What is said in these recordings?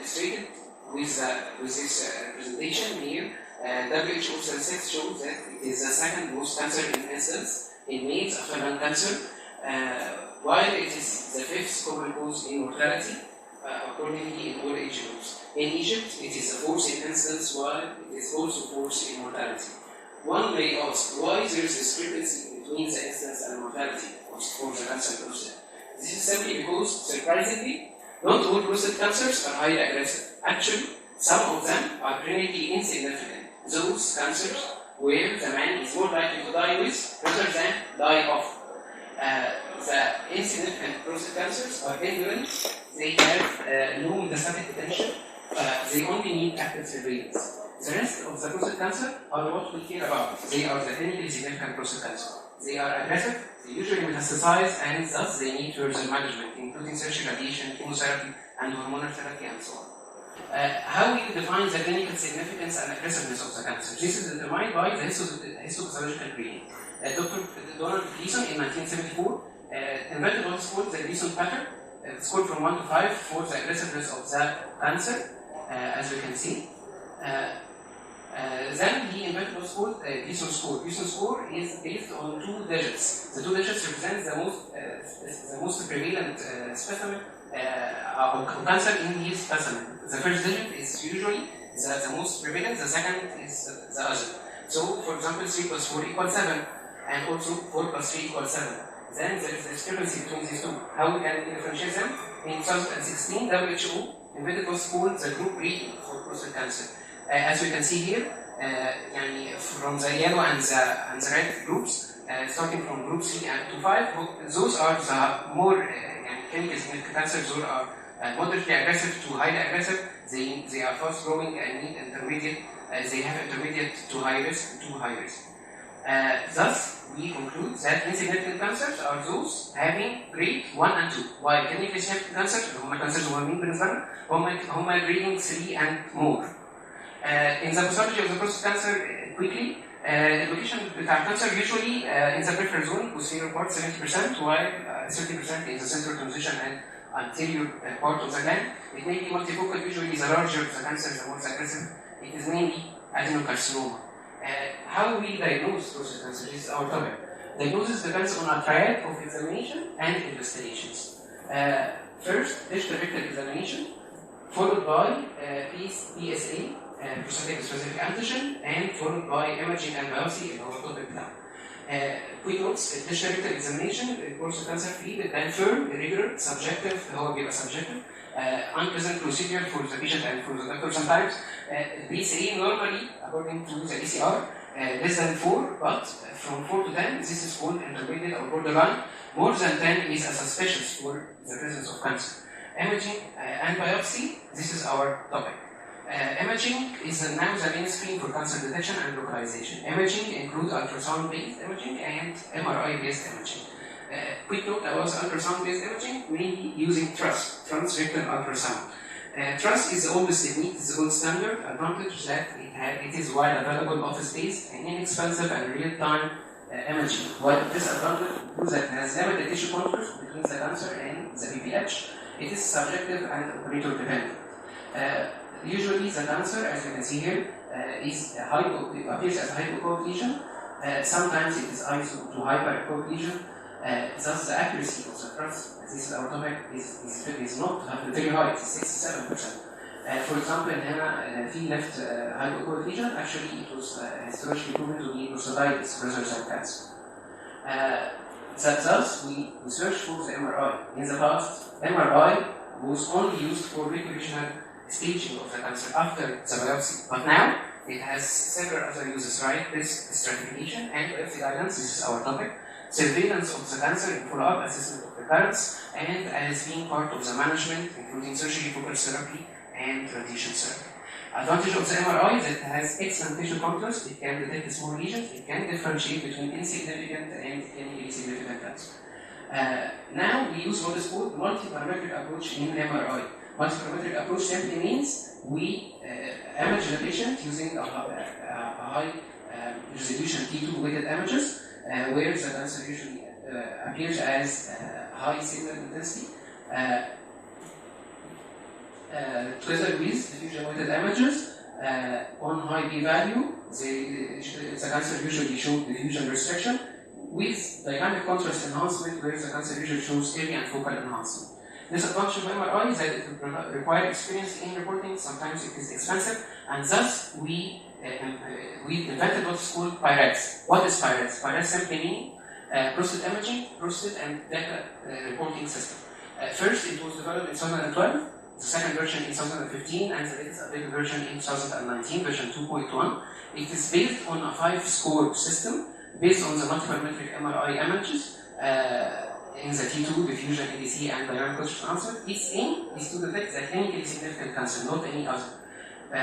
illustrated with this presentation here. WHO statistics shows that it is the second most cancer incidence in males after lung cancer, while it is the fifth common cause in mortality, accordingly in all age groups. In Egypt, it is the fourth in incidence, while it is also fourth in mortality. One may ask why there is a discrepancy between the incidence and mortality for the cancer prostate. This is simply because, surprisingly, not all prostate cancers are highly aggressive. Actually, some of them are clinically insignificant. Those cancers where the man is more likely to die with rather than die of. The insignificant prostate cancers are indolent. They have no metastatic potential. They only need active surveillance. The rest of the prostate cancer are what we care about. They are the clinically significant prostate cancer. They are aggressive, they usually metastasize, and thus they need further management, including surgical radiation, chemotherapy, and hormonal therapy, and so on. How we define the clinical significance and aggressiveness of the cancer? This is determined by the histopathological grading. Dr. Donald Gleason in 1974 invented what is called the Gleason pattern. Scored from 1 to 5 for the aggressiveness of the cancer, as we can see. Then he invented what's called Gleason score. Gleason score is based on 2 digits. The 2 digits represent the most prevalent specimen of cancer in his specimen. The first digit is usually the most prevalent, the second is the other. So, for example, 3 plus 4 equals 7, and also 4 plus 3 equals 7. Then there is a discrepancy between these two. How we can differentiate them? In 2016, WHO invented what's called the group rating for prostate cancer. As we can see here, from the yellow and the red groups, starting from group 3 and to 5, those are the more clinically significant cancers. Those are moderately aggressive to highly aggressive. They are fast growing and need intermediate. They have intermediate to high risk to high risk. Thus, we conclude that insignificant cancers are those having grade 1 and 2, while clinically significant cancers, cancers هم grading 3 and more. In the pathology of the prostate cancer, quickly, the location of the cancer usually in the peripheral zone, posterior part 70%, while 30% in the central transition and anterior part of the gland. It may be multifocal, usually the larger the cancer, the more aggressive. It is mainly adenocarcinoma. How we diagnose prostate cancer is our topic. Diagnosis depends on a triad of examination and investigations. First, digital rectal examination, followed by PSA, prostatic specific antigen, and followed by imaging and biopsy in our topic now. Quick notes: digital rectal examination, prostate cancer free, confirm, irregular, subjective, هو بيبقى subjective, unpleasant procedure for the patient and for the doctor sometimes. PSA normally, according to the ECR, less than 4, but from 4 to 10, this is called intermediate or borderline. More than 10 is suspicious for the presence of cancer. Imaging and biopsy, this is our topic. Imaging is now the mainstream for cancer detection and localization. Imaging includes ultrasound-based imaging and MRI-based imaging. Quick note about ultrasound-based imaging, mainly using transrectal ultrasound. TRUS is the oldest technique, it's the gold standard. Advantage that it is wide available, office-based, and inexpensive and real-time imaging. While disadvantage is that it has limited tissue contours between the cancer and the BPH. It is subjective and operator dependent. Usually the cancer, as you can see here, appears as a hypoechoic lesion. Sometimes it is iso to hyperechoic lesion. Thus the accuracy of the TRUS, as this is our topic, is not very high, it's 67%. For example, in هنا في left hypoechoic lesion, actually it was historically proven to be prostatitis rather than cancer. Thus we search for the MRI. In the past, MRI was only used for recognition staging of the cancer after the biopsy, but now it has several other uses, right? Risk stratification and biopsy guidance, this is our topic. Surveillance of the cancer and follow-up assessment of recurrence, and as being part of the management, including surgery, focused therapy, and radiation therapy. Advantage of the MRI is that it has excellent tissue contours, it can detect small lesions, it can differentiate between insignificant and clinically significant cancer. Now we use what is called multi-parametric approach in MRI. Multi-parametric approach simply means we image the patient using a high resolution T2 weighted images, where the cancer usually appears as high signal intensity. together with diffusion-weighted images on high p-value, the cancer usually shows diffusion restriction with dynamic contrast enhancement, where the cancer usually shows area and focal enhancement. This advantage of MRI is that it will require experience in reporting. Sometimes it is expensive, and thus we invented what's called PI-RADs. What is PI-RADs? PI-RADs simply mean prostate imaging, prostate and data reporting system. First, it was developed in 2012, the second version in 2015, and the latest updated version in 2019, version 2.1. It is based on a 5-score system based on the multiple metric MRI images in the T2, diffusion, DCE, and dynamic contrast enhancement. Its aim is to detect the clinically significant cancer, not any other.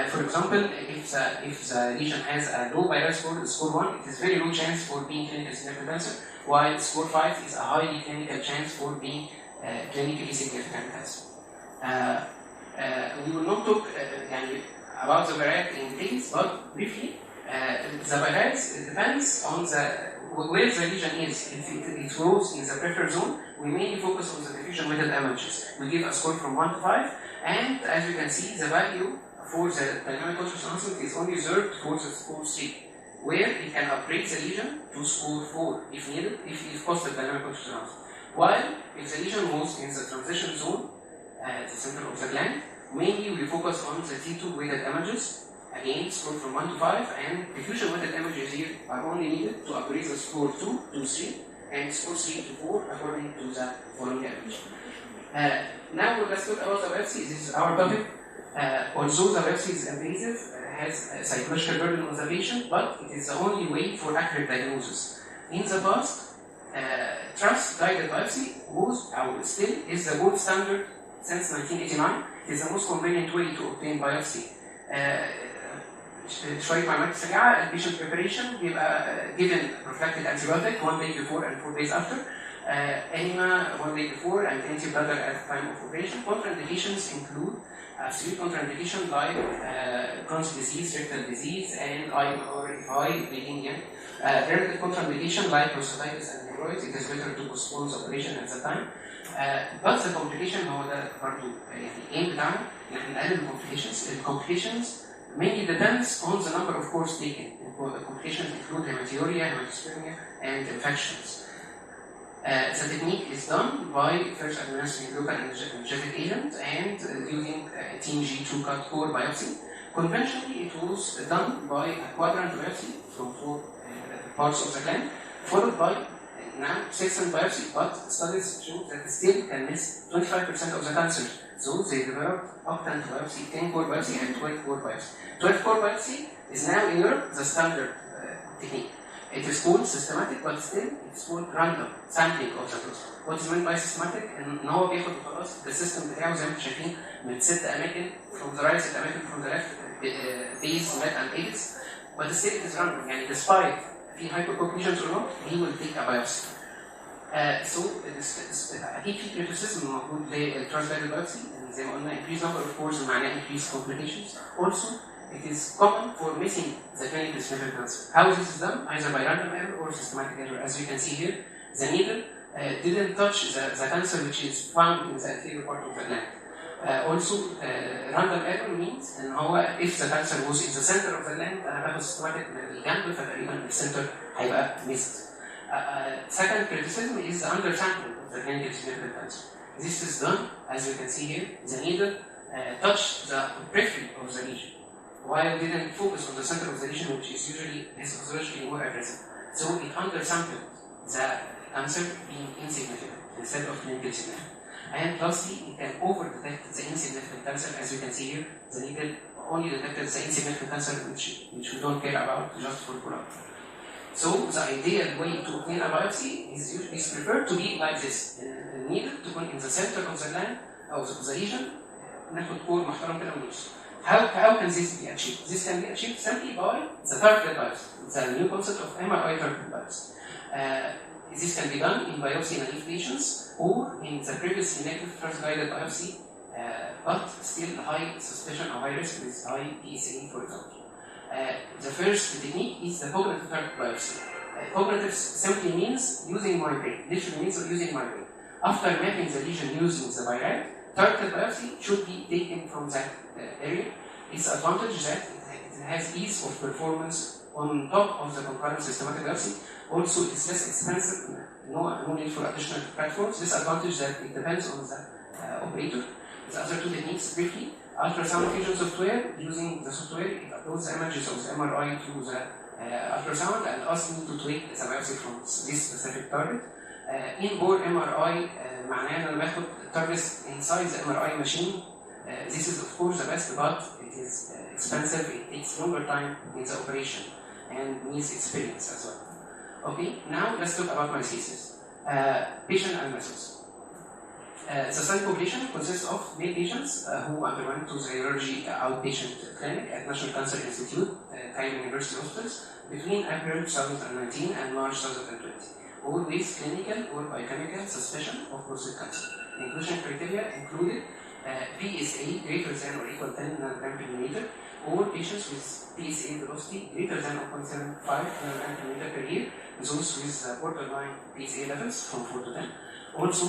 For example, if the lesion has a low PI-RADS score, score 1, it is very low chance for being clinically significant cancer, while score 5 is a highly clinical chance for being clinically significant cancer. We will not talk about the variety in details, but briefly, the PI-RADS depends on where the lesion is. If it grows in the peripheral zone, we mainly focus on the diffusion-weighted images. We give a score from 1 to 5, and as you can see, the value for the dynamic contrast enhancement is only reserved for the score 3, where it can upgrade the lesion to score 4 if needed, if positive dynamic contrast enhancement. While if the lesion was in the transition zone, at the center of the gland, mainly we focus on the T2 weighted images, again scored from 1 to 5, and diffusion weighted images here are only needed to upgrade the score 2 to 3 and score 3 to 4 according to the following image. Now let's talk about the biopsy. This is our topic. Although the biopsy is invasive, has a psychological burden on the patient, but it is the only way for accurate diagnosis. In the past, guided biopsy was, or still, is the gold standard since 1989. It is the most convenient way to obtain biopsy. شوية معلومات سريعة. البيشنت preparation بيبقى given prophylactic antibiotic 1 day before and 4 days after. Enema 1 day before and antibiotic at the time of operation. Contraindications include absolute contraindication like Crohn's disease, rectal disease, and eye bleeding. Relative contraindication like prostatitis and hemorrhoids. It is better to postpone the operation at the time. But the complication هو ده برضه الaim بتاعنا ان احنا نقلل الكومبليكيشنز. الكومبليكيشنز mainly depends on the number of course taken. The complications include hematuria, hematospermia, and infections. The technique is done by first administering local energetic agent and using TNG2 cut core biopsy. Conventionally, it was done by a quadrant biopsy from 4 parts of the gland, followed by now section biopsy, but studies show that it still can miss 25% of the cancer. So they developed octant biopsy, 10-core biopsy, and 12-core biopsy. 12-core biopsy is now in Europe the standard technique. It is called systematic, but still it's called random sampling of the prostate. What is meant by systematic? ان هو بياخد خلاص السيستم بتاعه زي ما انتم شايفين من 6 اماكن from the right, 6 اماكن from the left, base, mid, and apex. But still it is random. يعني despite في hyperconclusions or not, he will take a biopsy. So أكيد في criticism موجود للترانسفيرال biopsy. زي ما قلنا increased number of courses معناه increased complications. Also, it is common for missing the clinical significant cancer. How this is done? Either by random error or systematic error. As you can see here, the needle didn't touch the cancer which is found in the anterior part of the gland. Also, random error means ان هو if the cancer was in the center of the gland انا باخد systematic من الجنب فتقريبا السنتر هيبقى missed. Second criticism is the undersampling of the clinical significant cancer. This is done, as you can see here, the needle touched the periphery of the lesion, while it didn't focus on the center of the lesion, which is usually histologically more aggressive. So it undersampled the cancer being insignificant instead of clinically significant. And lastly, it can over-detect the insignificant cancer. As you can see here, the needle only detected the insignificant cancer, which we don't care about, just for follow-up. So the ideal way to obtain a biopsy is preferred to be like this. The needle to go in the center of the gland or the lesion, ناخد كور محترم كده ونمشي. How can this be achieved? This can be achieved simply by the targeted biopsy. It's a new concept of MRI-Targets biopsy. This can be done in biopsy-naive patients or in the previously negative first-guided biopsy, but still high suspicion or high risk with high PSA, for example. The first technique is the cognitive target biopsy. Cognitive simply means using my brain. Literally means using my brain. After mapping the lesion using the PI-RAD, targeted biopsy should be taken from that area. Its advantage that it has ease of performance on top of the concurrent systematic biopsy. Also, it's less expensive, no need for additional platforms. This advantage that it depends on the operator. The other two techniques, briefly, ultrasound fusion software. Using the software, it uploads the images of the MRI to the ultrasound and asks me to tweak the biopsy from this specific target. In-bore MRI معناه ان انا باخد targets inside the MRI machine. This is of course the best, but it is expensive. It takes longer time in the operation and needs experience as well. Okay, now let's talk about my thesis. Patient and methods. The study population consists of male patients who underwent to the urology outpatient clinic at National Cancer Institute, Cairo University Hospitals, between April 2019 and March 2020, all with clinical or biochemical suspicion of prostate cancer. Inclusion criteria included PSA greater than or equal to 10 nanogram per milliliter, all patients with PSA velocity greater than 0.75 nanogram per milliliter per year, those with borderline PSA levels from 4 to 10. Also,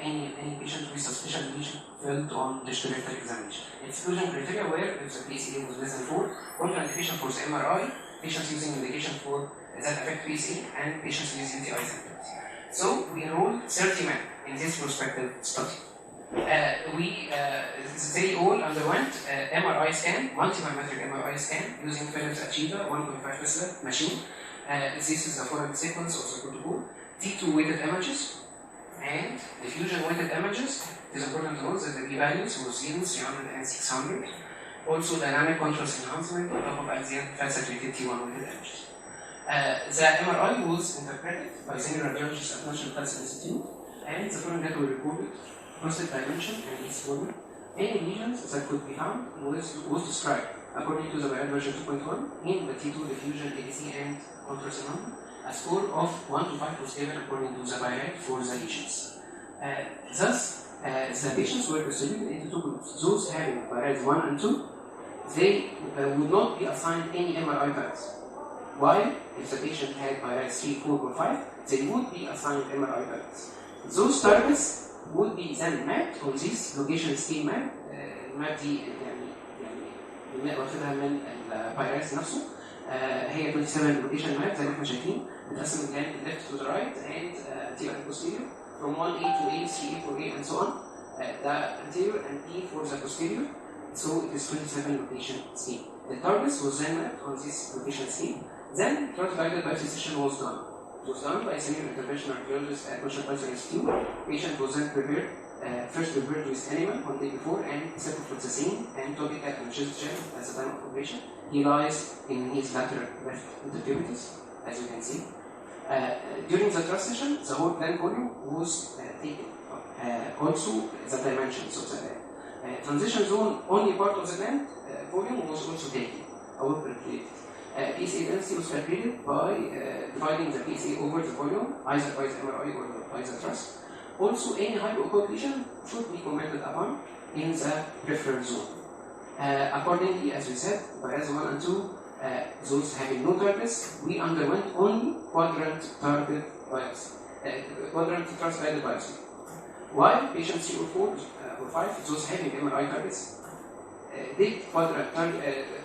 any patient with suspicion lesion filled on digital rectal examination. Exclusion criteria were if the PSA was less than 4, contraindication for the MRI, patients using medication for that affect PSA, and patients with UTI symptoms. So, we enrolled 30 men in this prospective study. They all underwent MRI scan, multi-parametric MRI scan using Philips Achiever 1.5 Tesla machine. This is the following sequence of the protocol. T2 weighted images and diffusion weighted images. It is important to note that the p-values were 0, 300, and 600. Also, dynamic contrast enhancement on top of axial fat-saturated T1 weighted images. The MRI was interpreted by senior radiologists at National Cancer Institute, and the following data were recorded: prostate dimension and its volume. Any lesions that could be found was described according to the BIOD version 2.1 in the T2 diffusion, ADC, and contrast enhancement. A score of 1 to 5 was given according to the BIOD for the lesions. Thus, the patients were distributed into two groups. Those having BIOD 1 and 2, they would not be assigned any MRI targets. While if the patient had BIOD 3, 4, or 5, they would be assigned MRI targets. Those targets would be then mapped on this location scheme map. الماب دي يعني واخدها من البايرس نفسه. هي 27 location map زي ما احنا شايفين، بتقسم الجانب left to the right and anterior and posterior from 1A to A, 3A, 4A, and so on. The anterior and P for the posterior. So it is 27 location scheme. The targets was then mapped on this location scheme. Then targeted biopsy session was done. It was done by a senior interventional radiologist at National Cancer Institute. Patient was then prepared, first prepared with animal one day before and set of fluoxetine and topical analgesia at the time of operation. He lies in his lateral left intercubitus, as you can see. During the trust session, the whole gland volume was taken. Also, the dimensions of the gland. Transition zone, only part of the gland volume was also taken, or calculated. PSA density was calculated by dividing the PSA over the volume, either by the MRI or by the trust. Also, any hypoechoic lesion should be commented upon in the peripheral zone. Accordingly, as we said, BIOD 1 and 2, those having no targets, we underwent only quadrant target biopsy, quadrant trust-guided biopsy. While patients 3 or 4 or 5, those having MRI targets, did quadrant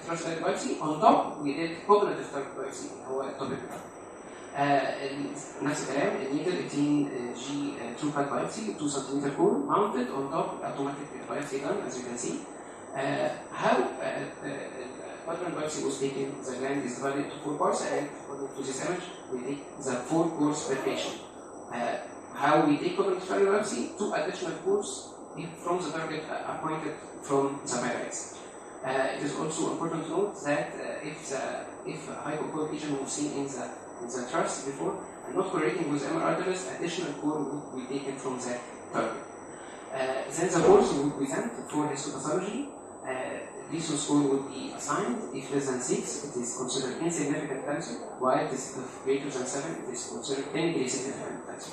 trust-guided biopsy. On top, we did cognitive target biopsy, هو التوبيك بتاعه. نفس الكلام النيدل 18G true cut biopsy 2 cm core mounted on top automatic biopsy gun, as you can see. How quadrant biopsy was taken, the gland is divided into 4 parts, and according to this image, we take the 4 cores per patient. How we take quadrant target biopsy, 2 additional cores from the target appointed from the BIOD. It is also important to note that if hypoechoic lesion was seen in the trust before and not correlating with MRI targets, additional core would be taken from that target. Then the cores would be sent for histopathology. This score would be assigned. If less than 6, it is considered insignificant cancer, while if greater than 7, it is considered clinically significant cancer.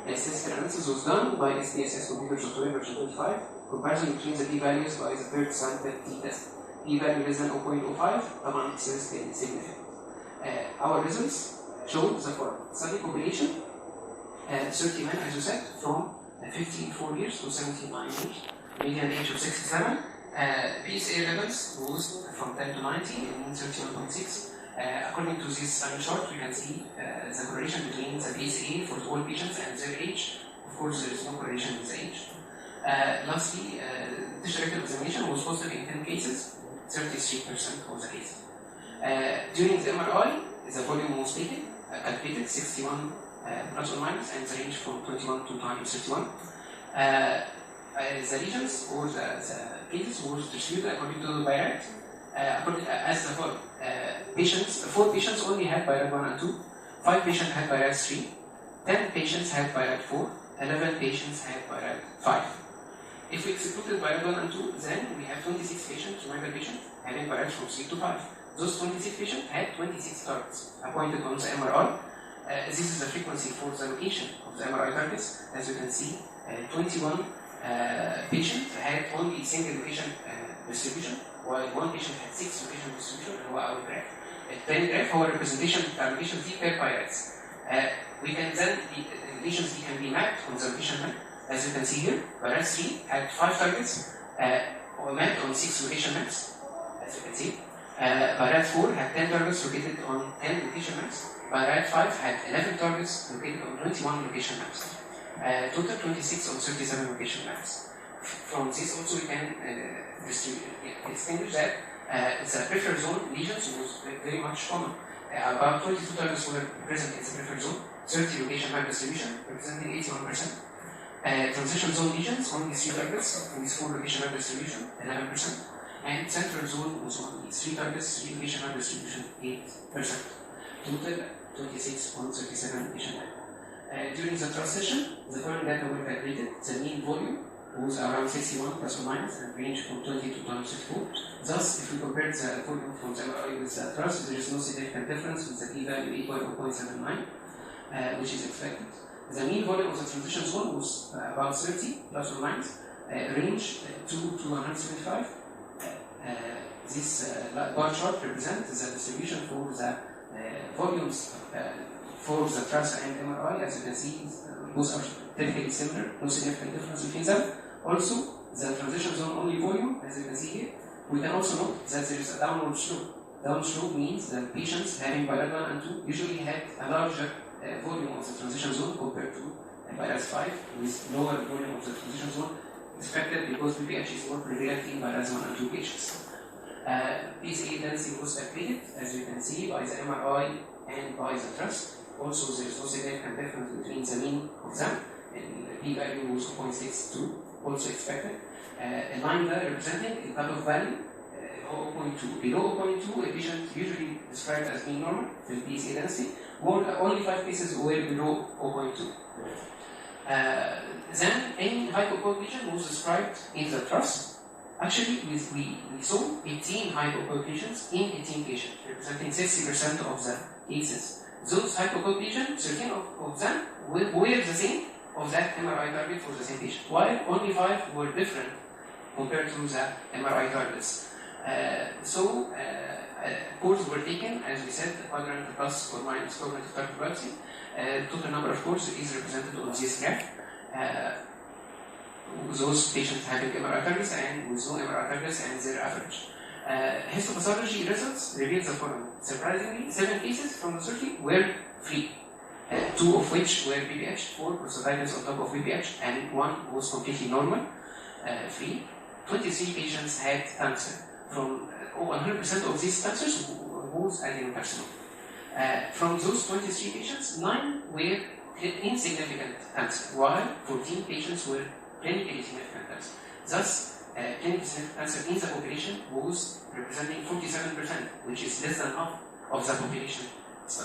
Statistical analysis was done by SPSS computer software version 25. Comparison between the p-values by the third sample t-test. P-value less than 0.05, طبعا statistically significant. Our results showed the following. Study population, 30 men, as you said, from 54 years to 79 years, median age of 67. PSA levels rose from 10 to 90 in 31.6. According to this chart, we can see the correlation between the PSA for all patients and their age. Of course, there is no correlation with the age. Lastly, tissue rectal examination was positive in 10 cases, 33% of the cases. During the MRI, the volume was taken, calculated 61 plus or minus, and the range from 21 to 31. The lesions or the cases were distributed according to the PI-RADs. As the follows: patients, 4 patients only had PI-RAD 1 and 2, 5 patients had PI-RAD 3, 10 patients had PI-RAD 4, 11 patients had PI-RAD 5. If we excluded PI-RAD 1 and 2, then we have 26 patients, remember patients, having PI-RADs from 3 to 5. Those 26 patients had 26 targets appointed on the MRI. This is the frequency for the location of the MRI targets. As you can see, 21 patients had only single location distribution, while 1 patient had 6 location distribution, and our graph. الثاني graph هو representation بتاع locations دي per PI-RADs. We can then, the lesions can be mapped on the location map. As you can see here, PI-RAD 3 had 5 targets mapped on 6 location maps, as you can see. PI-RAD 4 had 10 targets located on 10 location maps. PI-RAD 5 had 11 targets located on 21 location maps. Total 26 on 37 location maps. From this also we can distinguish that the peripheral zone lesions was very much common. About 22 targets were present in the peripheral zone, 30 location map distribution, representing 81%. Transition zone lesions, only 3 targets, with 4 location map distribution, 11%. And central zone was only 3 targets, 3 location map distribution, 8%. Total 26 on 37 location map. During the transition, the following data were calculated. The mean volume was around 61 plus or minus and ranged from 20 to 64. Thus, if we compare the volume from the MRI with the thrust, there is no significant difference with the p-value equal to 0.79, which is expected. The mean volume of the transition zone was about 30 plus or minus, range 2 to 175. This bar chart represents the distribution for the volumes for the TRAS and MRI. As you can see, both are technically similar, no significant difference between them. Also, the transition zone only volume, as you can see here, we can also note that there is a downward slope. Downward slope means that patients having PI-RAD 1 and 2 usually had a larger volume of the transition zone compared to PI-RAD 5, with lower volume of the transition zone expected because PPH is more prevalent in PI-RAD 1 and 2 patients. PSA density was calculated, as you can see, by the MRI and by the TRAS. Also, there is no significant difference between the mean of them, and the p-value was 0.62, also expected. A line there representing the cutoff value, 0.2. Below 0.2, a patient usually described as being normal for PSA density. Only 5 cases were below 0.2. Then, any hypocoagulation was described in the TRAS. Actually, we saw 18 hypocoagulations in 18 patients, representing 60% of the cases. Those hypocoagulations, 13 of them were the same of that MRI target for the same patient, while only 5 were different compared to the MRI targets. Cores were taken, as we said, quadrant plus or minus cognitive target biopsy. Total number of cores is represented on this graph. Those patients having MRI targets and with no MRI targets and their average. Histopathology results revealed the following. Surprisingly, 7 cases from the 30 were free, 2 of which were PPH, 4 prostatitis on top of PPH, and 1 was completely normal, free. 23 patients had cancer. From 100% of these cancers was adenocarcinoma. From those 23 patients, 9 were insignificant cancer, while 14 patients were clinically significant cancer. Thus, clinically significant cancer in the population was representing 47%, which is less than half of the population. So,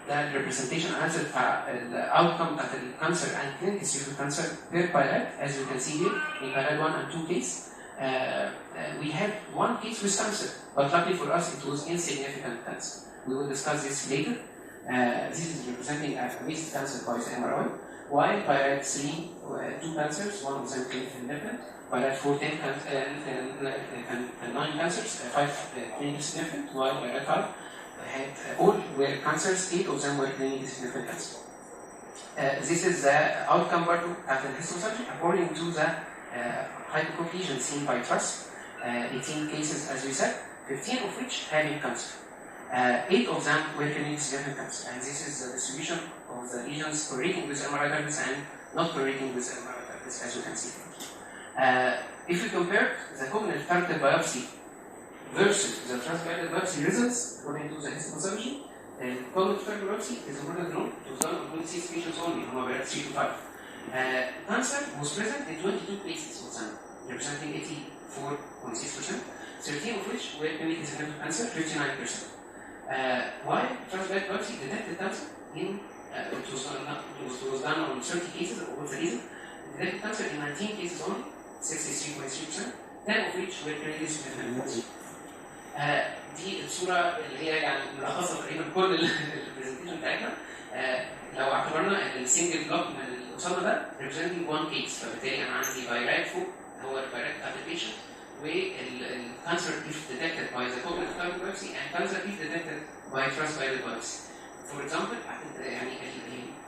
that representation answered the outcome of the cancer and clinically significant cancer per PI-RAD, as you can see here, in PI-RAD 1 and 2 case. We had 1 case with cancer, but luckily for us it was insignificant cancer. We will discuss this later. This is representing a missed cancer by the MRI. While PI-RAD 3, 2 cancers, 1 of them clinically significant. PI-RAD 4, 10 and 9 cancers, 5 clinically significant, while PI-RAD 5 had all were cancers, 8 of them were clinically significant cancer. This is the outcome برضه بتاعت الهيستوسيرجي according to the hypococ lesions seen by TRUS. 18 cases as we said, 15 of which having cancer. 8 of them were clinically significant cancer, and this is the distribution of the lesions correlating with MRI-Targets and not correlating with MRI-Targets, as you can see. If we compare the cognitive targeted biopsy versus the TRUS-guided biopsy results according to the histopathology, cognitive targeted biopsy is important to know it was done on 26 patients only, from about 3 to 5. Cancer was present in 22 cases of them, representing 84.6%, 13 of which were clinically significant cancer, 59%. Why TRUS-guided biopsy detected cancer in it was done on 30 cases over the reason, detected cancer in 19 cases only, 63.3%, 10 of which were clinically significant. دي الصورة اللي هي يعني ملخصة تقريبا كل البرزنتيشن بتاعتنا. لو اعتبرنا ان السنجل بلوك من اللي قصادنا ده representing one case، فبالتالي انا عندي بايرات فوق هو البايرات بتاعت البيشنت، والكانسر if detected by the cognitive targeted biopsy and cancer if detected by TRUS-guided biopsy. For example يعني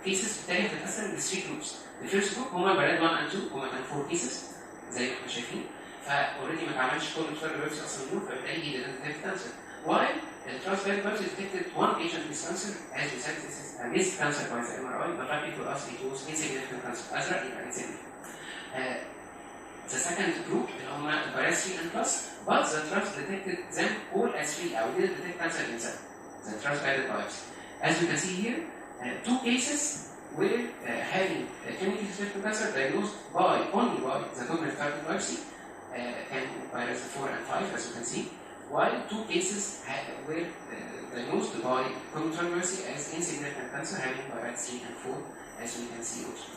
الكيسز بالتالي هتتقسم ل 3 groups. The first group هم بايرات 1 and 2، هم كانوا 4 cases زي ما احنا شايفين، فاوريدي ما اتعملش cognitive targeted biopsy اصلا دول، فبالتالي he didn't detect cancer. While the TRUS-guided biopsy detected one patient with cancer, as we said, this is a missed cancer by the MRI, but luckily for us it was insignificant cancer. Azra يبقى insignificant. The second group اللي هم البايرات 3 and plus, but the TRUS detected them all as 3 or didn't detect cancer in them. The TRUS-guided biopsy. As you can see here, 2 cases were having clinically significant cancer diagnosed only by the cognitive targeted biopsy, and virus 4 and 5, as you can see, while 2 cases were diagnosed by cognitive targeted biopsy as insignificant cancer having virus 3 and 4, as we can see also.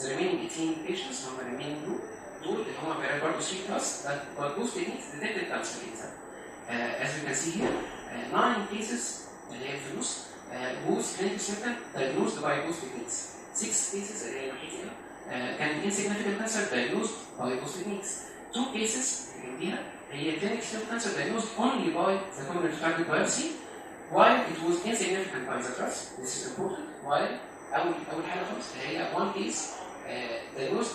The remaining 18 patients from the remaining group, دول اللي هم virus برضه 3 plus, but those techniques detected cancer in them. As you can see here, 9 cases اللي هي في النص whose clinical symptom diagnosed by those techniques. 6 cases اللي هي ناحيتي هنا كان insignificant cancer diagnosed by those techniques. 2 cases اللي جنبيها هي clinical symptom cancer diagnosed only by the cognitive targeted biopsy, while it was insignificant by the TRUS. This is important. While أول حاجة خالص هي one case diagnosed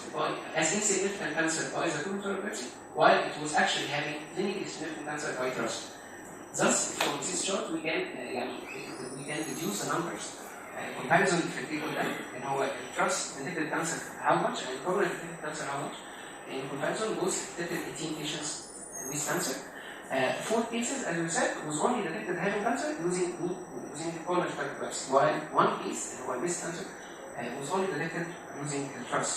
as insignificant cancer by the cognitive targeted biopsy, while it was actually having clinically significant cancer by TRUS. Thus, from this chart we can deduce the numbers. Comparison في التيبل ده ان هو TRUS detected cancer how much and cognitive detected cancer how much. In comparison, both detected 18 patients with cancer. 4 cases, as we said, was only detected having cancer using the cognitive targeted biopsy, while 1 case, who had missed cancer, was only detected using the TRUS.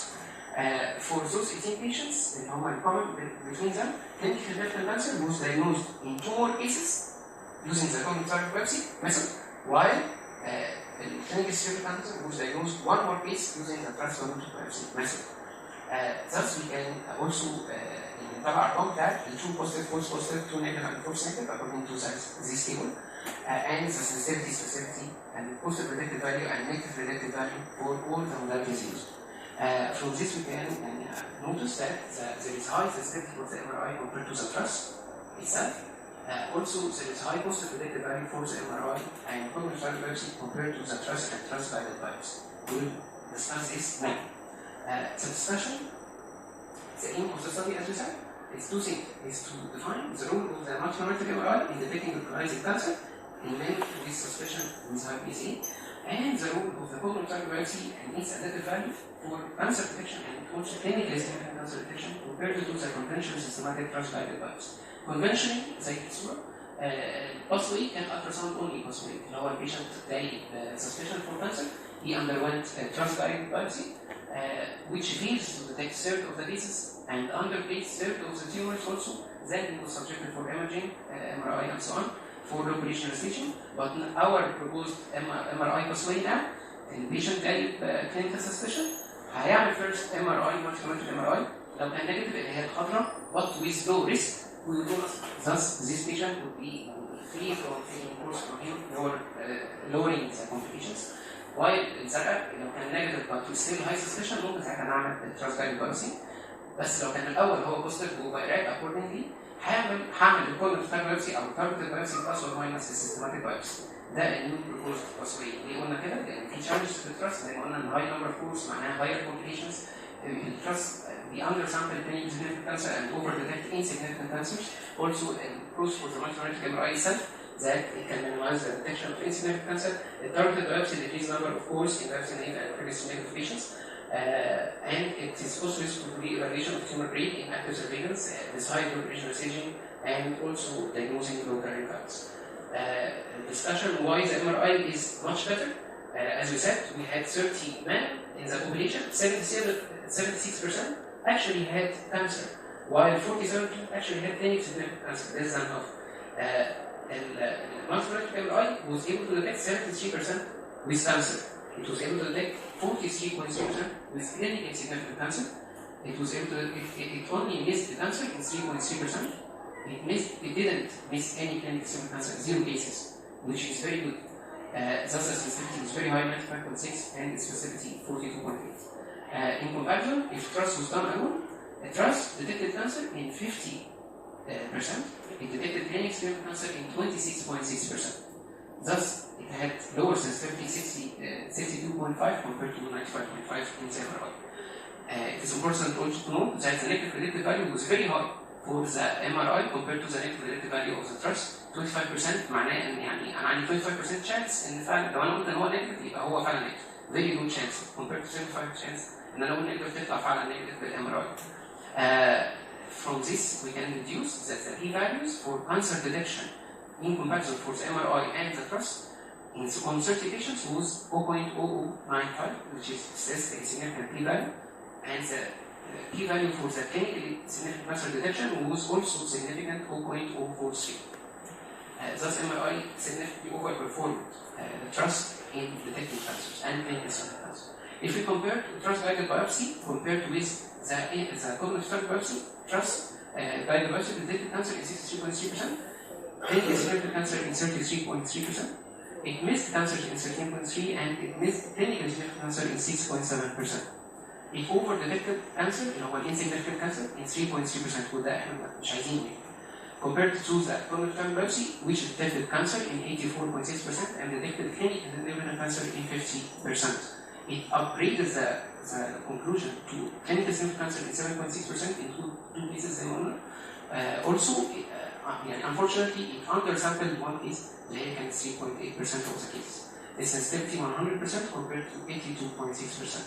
For those 18 patients, in common between them, clinically significant cancer was diagnosed in 2 more cases using the cognitive targeted biopsy method, while clinically significant cancer was diagnosed 1 more case using the TRUS cognitive biopsy method. Thus, we can also طبعا compare the 2 positive, false positive, 2 negative, and false negative according to this table, and the sensitivity, specificity, and positive predicted value and negative predicted value for all the modalities used. From this, we can notice that there is high sensitivity for the MRI compared to the TRUS itself. Also, there is high positive predicted value for the MRI and cognitive targeted biopsy compared to the TRUS and TRUS-guided biopsy. We will discuss this now. The discussion, the aim of the study, as we said, is 2 things: is to define the role of the multi-parametric MRI in detecting localizing cancer in men with suspicion with high PSA, and the role of the cognitive targeted biopsy and its additive value for cancer detection and also clinically significant cancer detection compared to the conventional systematic TRUS-guided biopsy. Conventionally, زي الصورة pathway كان ultrasound only pathway. اللي هو البيشنت جاي suspicion for cancer, he underwent TRUS-guided biopsy, which fails to detect third of the cases and undertakes third of the tumors also. Then he was subjected for imaging, MRI and so on, for local lesion staging. But our proposed MRI pathway now, the patient جاي clinical suspicion, هيعمل first MRI, multi-parametric MRI. لو كان negative اللي هي الخضراء, but with low risk, we will do nothing. Thus, this patient would be free from taking course from him or lowering the complications. While الزرقاء لو كان negative but still high suspicion ممكن ساعتها نعمل TRUS-guided biopsy. بس لو كان الاول هو بوزيتيف وبيراك اكوردنجلي هعمل الكولونوسكوبي بايوبسي او التارجتد بايوبسي بلس اور ماينس السيستماتيك بايوبسي. ده النيو بروبوزد باثوي. ليه قلنا كده؟ لان في تشالنج في التراست، زي ما قلنا ان هاي نمبر اوف كورس معناها هاير كومبليكيشنز. التراست the undersample clinical significant cancer and over-detect insignificant cancers. Also, proves for the multi-parametric MRI itself that it can minimize the detection of insignificant cancer. The targeted biopsy decreases number of cores in biopsy-naive and previous-negative patients. And it is also useful for the evaluation of tumor grade in active surveillance, beside location staging, and also diagnosing local recurrence. Discussion why the MRI is much better. As we said, we had 30 men in the population, 76% actually had cancer, while 47 actually had any significant cancer, less than half. Multi-parametric MRI was able to detect 73% with cancer. It was able to detect 43.3% with any insignificant cancer. It was able to it only missed the cancer in 3.3%. It didn't miss any clinical significant cancer, 0 cases, which is very good. Thus, the specificity is very high, 95.6, and its specificity 42.8. In comparison, if TRUST was done alone, TRUST detected cancer in 50%. It detected clinical significant cancer in 26.6%. Thus, it had lower sensitivity, 62.5 compared to 95.5 in the MRI. It is important also to note that the negative predictive value was very high for the MRI compared to the negative predictive value of the TRUST. 25% معناه ان يعني انا عندي 25% chance ان فعلا لو انا قلت ان هو نيجاتيف يبقى هو فعلا نيجاتيف. Very low chance compared to 75 chance ان انا اقول نيجاتيف تطلع فعلا نيجاتيف بالMRI. From this we can deduce that the p-values for cancer detection in comparison for the MRI and the TRUST on 30 patients was 0.0095, which is statistically significant p-value, and the p-value for the clinically significant cancer detection was also significant, 0.043. Thus, MRI significantly overperformed the TRUST in detecting cancers and clinical significant cancer. If we compare TRUST-guided biopsy compared with the colonoscopy biopsy, TRUST-guided biopsy detected cancer in 63.3%, clinical significant cancer in 33.3%. It missed cancer in 13.3%, and it missed clinical significant cancer in 6.7%. It over-detected cancer, هو insignificant cancer, in 3.3%. وده احنا مش عايزين نعمله. Compared to the colonoscopy biopsy, which detected cancer in 84.6% and detected clinical significant cancer in 50%. It upgraded the conclusion to clinical significant cancer in 7.6% in two cases. Also, unfortunately, it undersampled one case, like 3.8% of the cases. The sensitivity 100% compared to 82.6%.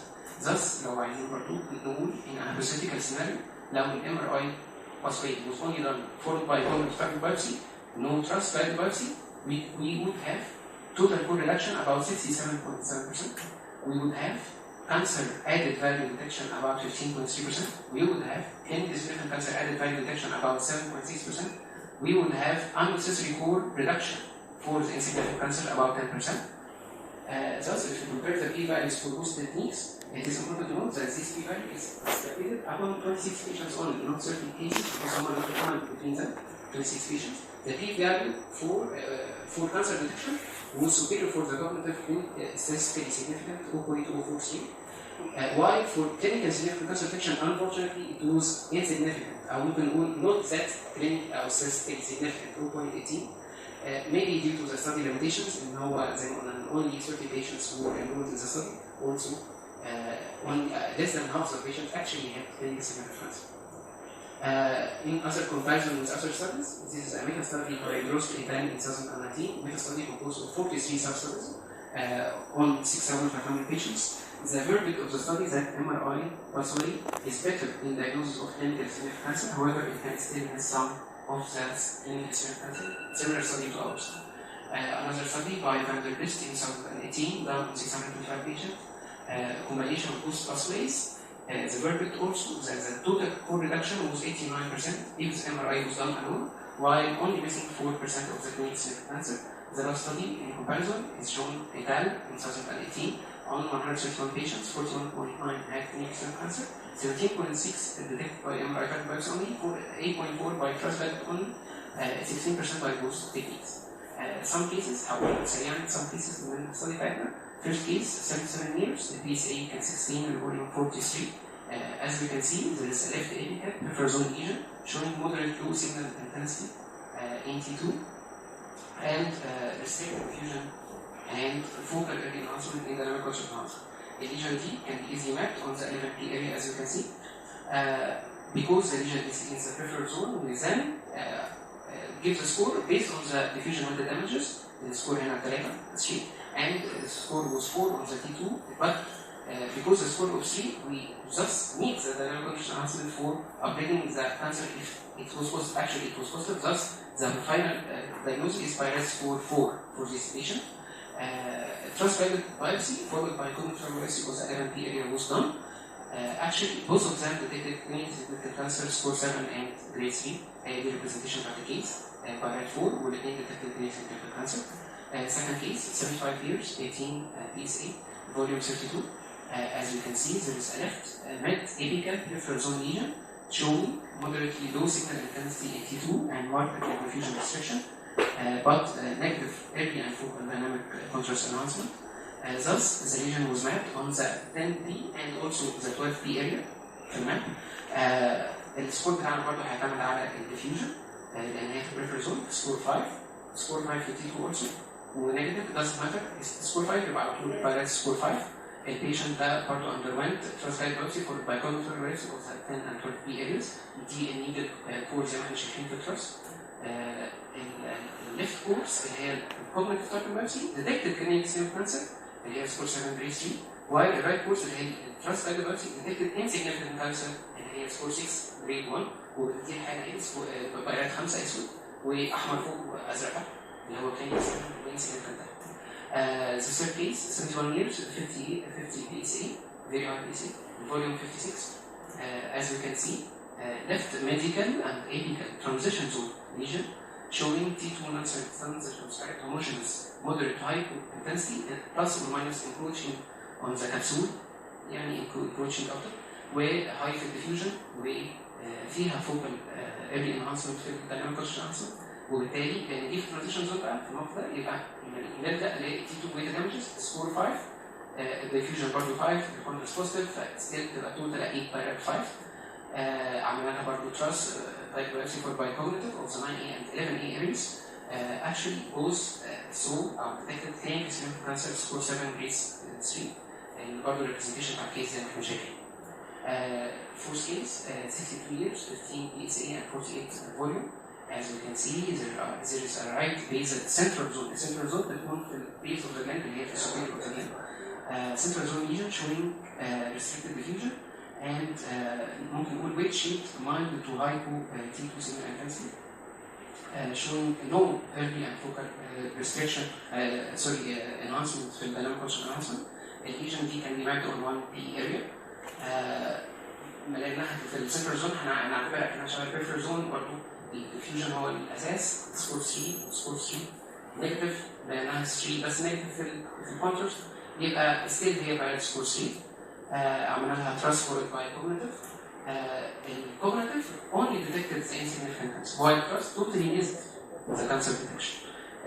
Thus, لو عايزين برضه نقول in a hypothetical scenario, لو ال MRI pathway was only done followed by colonoscopy biopsy, no TRUST-guided biopsy, we would have total core reduction about 67.7%. We would have cancer added value detection about 15.3%. We would have clinically significant cancer added value detection about 7.6%. We would have unnecessary core reduction for the insignificant cancer about 10%. Thus, if you compare the p-values for both techniques, it is important to note that this p-value is calculated upon 26 patients only, not 30 cases, because someone not common between them, 26 patients. The p-value for cancer detection was superior for the cognitive statistically significant 0.043, while for clinical significant cancer detection, unfortunately, it was insignificant. I would not that clinical or statistically significant 0.18. Maybe due to the study limitations, and now only 30 patients who were enrolled in the study. Also, less than half the patients actually had clinical significant cancer. In other comparison with other studies, this is a meta-study by Gross Italy in 2019, meta-study composed of 43 sub-studies on 6,500 patients. The verdict of the study is that MRI pathway is better in diagnosis of clinical significant cancer. However, it can still miss some of that clinical significant cancer. Similar study to ours. Another study by Van der List in 2018, done on 625 patients. Combination of both pathways. The verdict also that the total core reduction was 89% if the MRI was done alone, while only missing 4% of the clinical significant cancer. The last study in comparison is shown Italy in 2018 on 131 patients, 41.9 had clinical significant cancer, 17.6 detected by MRI-target biopsy only, 8.4 by TRUST-guided only, 16% by both techniques. Some cases, however, some cases in the study pattern. First case, 77 years, the PSA can 16 and volume 43. As we can see, there is a left apical peripheral zone lesion showing moderate low signal intensity in T2 and restricted diffusion and focal area enhancement in the dynamic culture enhancement. The lesion D can be easily mapped on the 11P area, as you can see. Because the lesion is in the peripheral zone, we then give the score based on the diffusion of the damages. The score here 3, and the score was 4 on the T2, but because the score of 3, we just meet the dynamic condition enhancement for upgrading the cancer if it was positive. Actually, it was positive, thus the final diagnosis is PI-RADs score 4 for this patient. Targeted biopsy followed by cognitive biopsy was 11P area was done. Actually, both of them detected clinically significant cancer score 7 and grade 3. The representation of the case. PI-RAD 4 were detected clinically significant cancer. Second case, 75 years, 18 PSA, volume 32. As you can see, there is a left mid apical peripheral zone lesion showing moderately low signal intensity in T2 and marked diffusion restriction, but negative area and focal dynamic contrast enhancement. Thus, the lesion was mapped on the 10P and also the 12P area في الماب. السكور بتاعنا برضه هيعتمد على الديفيوجن لان هي في البريفرال زون سكور 5 سكور 5 في T2 also ونيجاتيف doesn't matter سكور 5 يبقى على طول PI-RADs سكور 5. البيشنت ده برضه underwent Prostate Biopsy for biochemical biopsy of the 10 and 12P areas. دي needed كور زي ما احنا شايفين في التراست. الليفت كورس اللي هي الكوجنيتيف تارجت بايوبسي detected clinical significant cancer اللي هي سكور 7 grade 3 while الرايت كورس اللي هي التراست بايوبسي detected insignificant cancer اللي هي سكور 6 grade 1 ودي حاجه ايه PI-RAD 5 اسود واحمر فوق وازرق اللي هو clinical significant. The third case, 71 years, 50 PSA, very high PSA, volume 56. As you can see, left medial and apical transition zone lesion showing T2 non-circumscribed homogeneous moderate high intensity plus or minus encroaching on the capsule, يعني encroaching outer, with high field diffusion وفيها focal area enhancement في dynamic culture enhancement. وبالتالي لان دي في الترانزيشن زون بقى في الموقف ده يبقى نبدا نلاقي T2 ويت دامجز سكور 5 الديفيوجن برضه 5 الكونتراست بوزيتيف فستيل تبقى توتال 8 PI-RAD 5. عملنا برضه تراست تايب بايوبسي فور بايكوجنيتيف اوف 9A and 11A areas. Actually both saw or detected clinical significant cancer score 7 grades 3 and برضه representation بتاع الكيس زي ما احنا شايفين. Fourth case 62 years 15 PSA and 48 volume. As you can see, there is a right basal central zone. The central zone بتكون في base of the gland اللي هي في superior of the gland. Central zone lesion showing restricted diffusion and ممكن نقول weight shaped mild to hypo T2 signal intensity. Showing no early and focal restriction, enhancement في dynamic culture enhancement. The lesion دي can be mapped on 1P area. لأنها في السنترال زون هنعتبرها كأنها شبه البريفرال زون برضه. الديفيوجن هو الاساس سكور 3 وسكور 3 نيجاتيف لانها 3 بس نيجاتيف في الكونتراست يبقى ستيل هي PI-RAD سكور 3. عملنا لها ترانسفورد باي كوجنيتيف. الكوجنيتيف only detected the insignificant cancer while trust totally missed the cancer detection.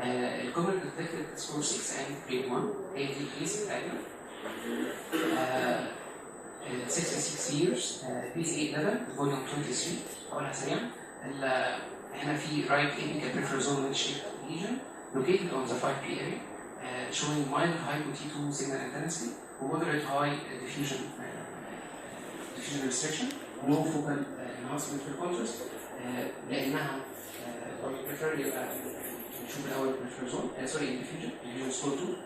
الكوجنيتيف detected score 6 and grade 1 هي دي الكيس بتاعتنا. 66 years PSA 11 volume 23 اقولها سريعا. هنا في right apical peripheral zone with shaped lesion located on the 5P area showing mild hypo T2 signal intensity moderate high diffusion restriction no focal enhancement في contrast لأنها peripheral يبقى نشوف الأول peripheral zone diffusion score 2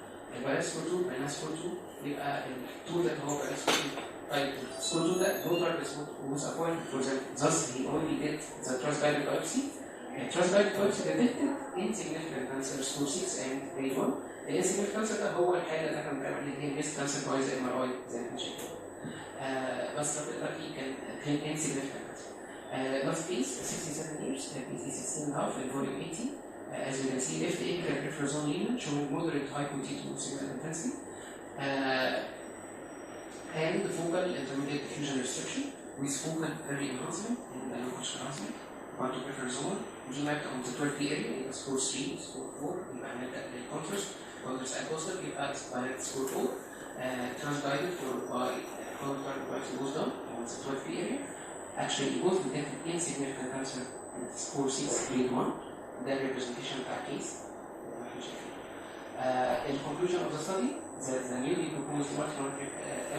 PI-RAD score 2 لأنها score 2 يبقى التوتال هو PI-RAD score 2. طيب سكور 2 ده no target was appointed for them thus he only did the Prostate Biopsy. Prostate Biopsy detected insignificant cancer score 6 and grade 1. الانسيجنيفيكانت كانسر ده هو الحاله اللي احنا بنتكلم عليها اللي هي ميست كانسر باي زي MRI زي ما احنا شايفين. بس لكن كان insignificant. Last case 67 years PSA 16.5 and volume 80. As you can see left apical peripheral zone lesion showing moderate hypo T2 signal intensity. And the focal intermediate diffusion restriction with focal early enhancement and dynamic culture enhancement. Part of peripheral zone mapped on the 12P area in score 3, score 4, يبقى هنبدأ بالcontrast. Contrast and positive يبقى PI-RAD score 4. Transguided for by counter biopsy was done on septoid free area. Actually, both detected insignificant cancer in score 6 grade 1. ده representation بتاع case. In conclusion of the study, the newly proposed multi-molecular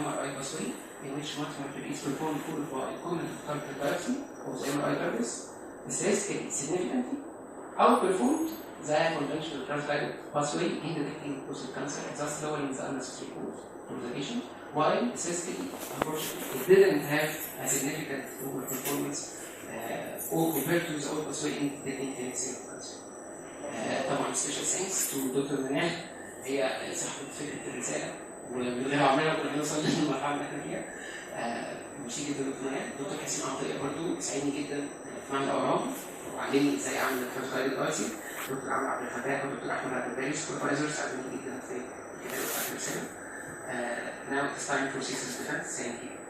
MRI pathway in which multi-molecular is performed followed by cognitive targeted biopsy of the MRI-Targets statistically significantly outperformed the conventional transcribed pathway in detecting prostate cancer, thus lowering the unnecessary cost for the patient, while statistically, unfortunately, it didn't have a significant overperformance or compared to the old pathway in detecting clinical cancer. طبعا special thanks to دكتور منال، هي صاحبة فكرة الرسالة ومن غير عمرنا كنا هنوصل للمرحلة اللي احنا فيها. ميرسي جدا دكتور منال. دكتور حسين عطية برضه ساعدني جدا في عمل الأورام وعلمني ازاي اعمل Targeted Biopsy. دكتور عمرو عبد الفتاح ودكتور احمد عبد الباري سوبرفايزر ساعدوني جدا في الكتابة بتاعت الرسالة. Now it's time for Thesis defense. Thank you.